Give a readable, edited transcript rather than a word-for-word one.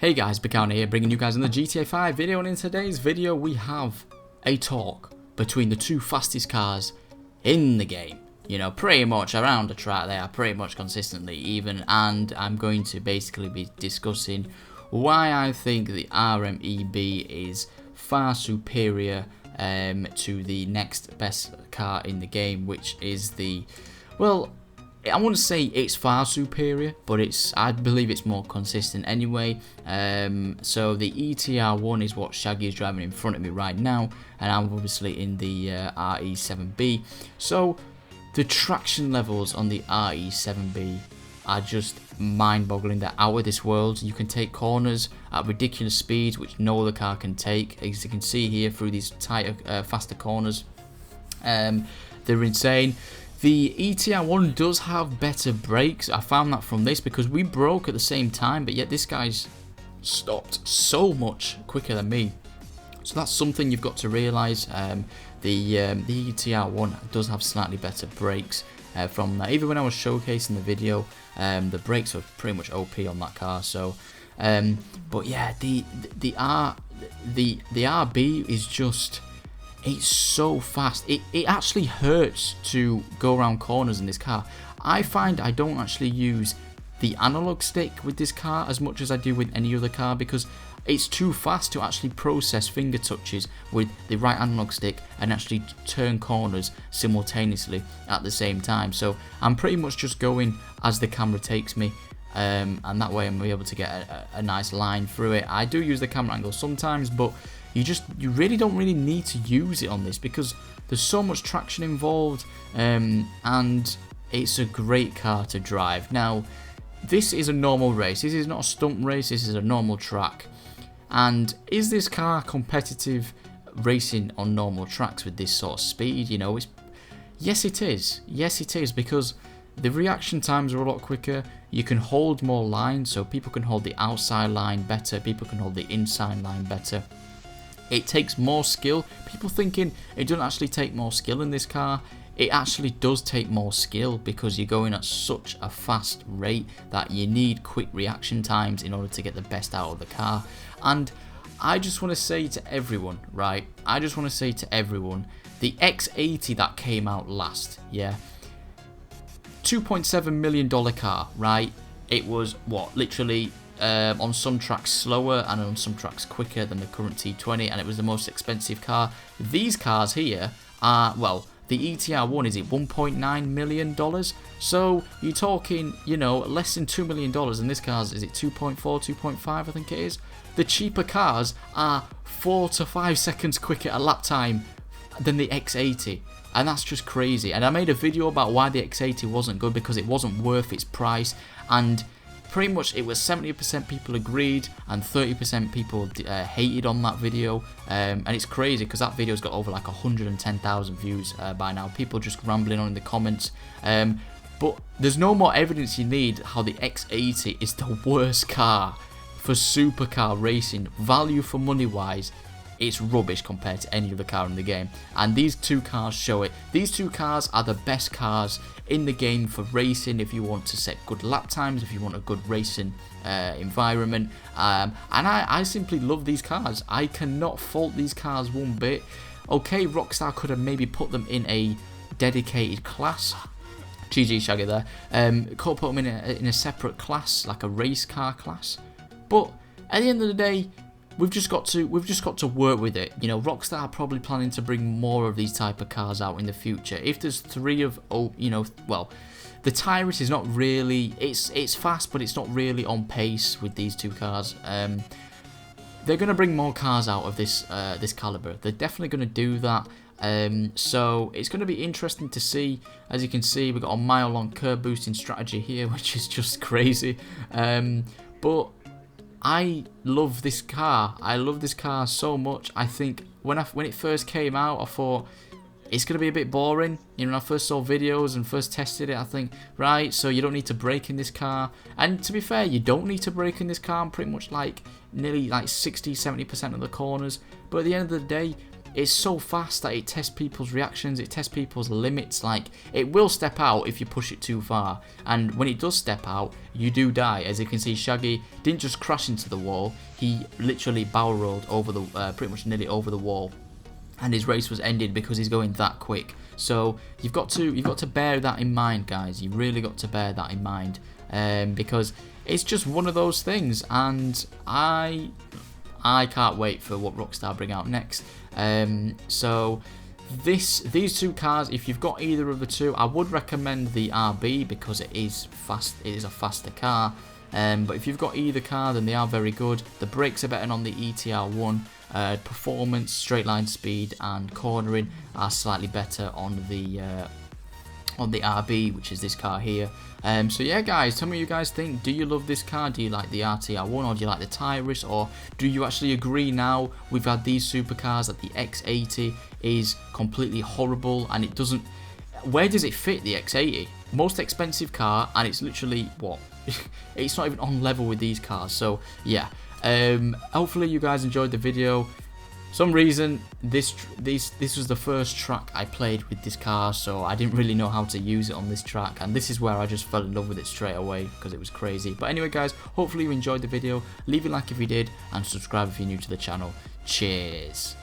Hey guys, PeeCarNoo here, bringing you guys another GTA 5 video, and in today's video we have a talk between the two fastest cars in the game. You know, pretty much around the track they are pretty much consistently even, and I'm going to basically be discussing why I think the RE-7B is far superior to the next best car in the game, which is the, well, I wouldn't say it's far superior, but I believe it's more consistent anyway. So the ETR1 is what Shaggy is driving in front of me right now, and I'm obviously in the RE-7B. So the traction levels on the RE-7B are just mind-boggling. They're out of this world. You can take corners at ridiculous speeds, which no other car can take, as you can see here through these tighter, faster corners. They're insane. The ETR1 does have better brakes. I found that from this because we broke at the same time, but yet this guy's stopped so much quicker than me. So that's something you've got to realise. The ETR1 does have slightly better brakes from that. Even when I was showcasing the video, the brakes were pretty much OP on that car. So, but yeah, the RB is just, it's so fast. It actually hurts to go around corners in this car. I find I don't actually use the analog stick with this car as much as I do with any other car, because it's too fast to actually process finger touches with the right analog stick and actually turn corners simultaneously at the same time. So I'm pretty much just going as the camera takes me, and that way I'm able to get a nice line through it. I do use the camera angle sometimes, but you really don't need to use it on this because there's so much traction involved, and it's a great car to drive. Now, this is a normal race. This is not a stunt race. This is a normal track. And is this car competitive racing on normal tracks with this sort of speed? You know, yes it is. Yes it is, because the reaction times are a lot quicker. You can hold more lines, so people can hold the outside line better. People can hold the inside line better. It takes more skill. People thinking it doesn't actually take more skill in this car. It actually does take more skill because you're going at such a fast rate that you need quick reaction times in order to get the best out of the car. And I just want to say to everyone, right? I just want to say to everyone, the X80 that came out last, yeah, $2.7 million car, right? It was what, literally on some tracks slower and on some tracks quicker than the current T20, and it was the most expensive car. These cars here are, well, the ETR1 is at $1.9 million, so you're talking, you know, less than $2 million, and this car's is it 2.4, 2.5, I think it is. The cheaper cars are 4 to 5 seconds quicker at lap time than the X80, and that's just crazy. And I made a video about why the X80 wasn't good, because it wasn't worth its price, and pretty much it was 70% people agreed and 30% people hated on that video, and it's crazy because that video's got over like 110,000 views by now. People just rambling on in the comments, but there's no more evidence you need how the X80 is the worst car for supercar racing. Value for money wise, it's rubbish compared to any other car in the game, and these two cars show it. These two cars are the best cars in the game for racing if you want to set good lap times, if you want a good racing environment, and I simply love these cars. I cannot fault these cars one bit. Okay, Rockstar could have maybe put them in a dedicated class. GG Shaggy there. Could have put them in a separate class, like a race car class, but at the end of the day, we've just got to work with it. You know, Rockstar are probably planning to bring more of these type of cars out in the future. If there's 3 of, you know, well, the Tyrus is not really, it's fast, but it's not really on pace with these two cars. They're going to bring more cars out of this this caliber. They're definitely going to do that. So it's going to be interesting to see. As you can see, we've got a mile-long curb boosting strategy here, which is just crazy. But I love this car. I love this car so much. I think when it first came out, I thought it's going to be a bit boring. You know, when I first saw videos and first tested it, I think, right, so you don't need to brake in this car. And to be fair, you don't need to brake in this car. I'm pretty much like nearly like 60-70% of the corners. But at the end of the day, it's so fast that it tests people's reactions, it tests people's limits. Like, it will step out if you push it too far, and when it does step out, you do die. As you can see, Shaggy didn't just crash into the wall, he literally barrel rolled over the pretty much nearly over the wall, and his race was ended because he's going that quick. So you've got to bear that in mind, guys. You've really got to bear that in mind, because it's just one of those things, and I can't wait for what Rockstar bring out next. So these two cars, if you've got either of the two, I would recommend the RB because it is fast. It is a faster car. But if you've got either car, then they are very good. The brakes are better on the ETR1. Performance, straight line speed, and cornering are slightly better on the RB, which is this car here. So yeah, guys, tell me what you guys think. Do you love this car? Do you like the RTR1, or do you like the Tyrus, or do you actually agree now we've had these supercars that the X80 is completely horrible and it doesn't... Where does it fit, the X80? Most expensive car, and it's literally, what? It's not even on level with these cars. So yeah, hopefully you guys enjoyed the video. Some reason this was the first track I played with this car, so I didn't really know how to use it on this track, and this is where I just fell in love with it straight away because it was crazy. But anyway, guys, hopefully you enjoyed the video. Leave a like if you did, and subscribe if you're new to the channel. Cheers.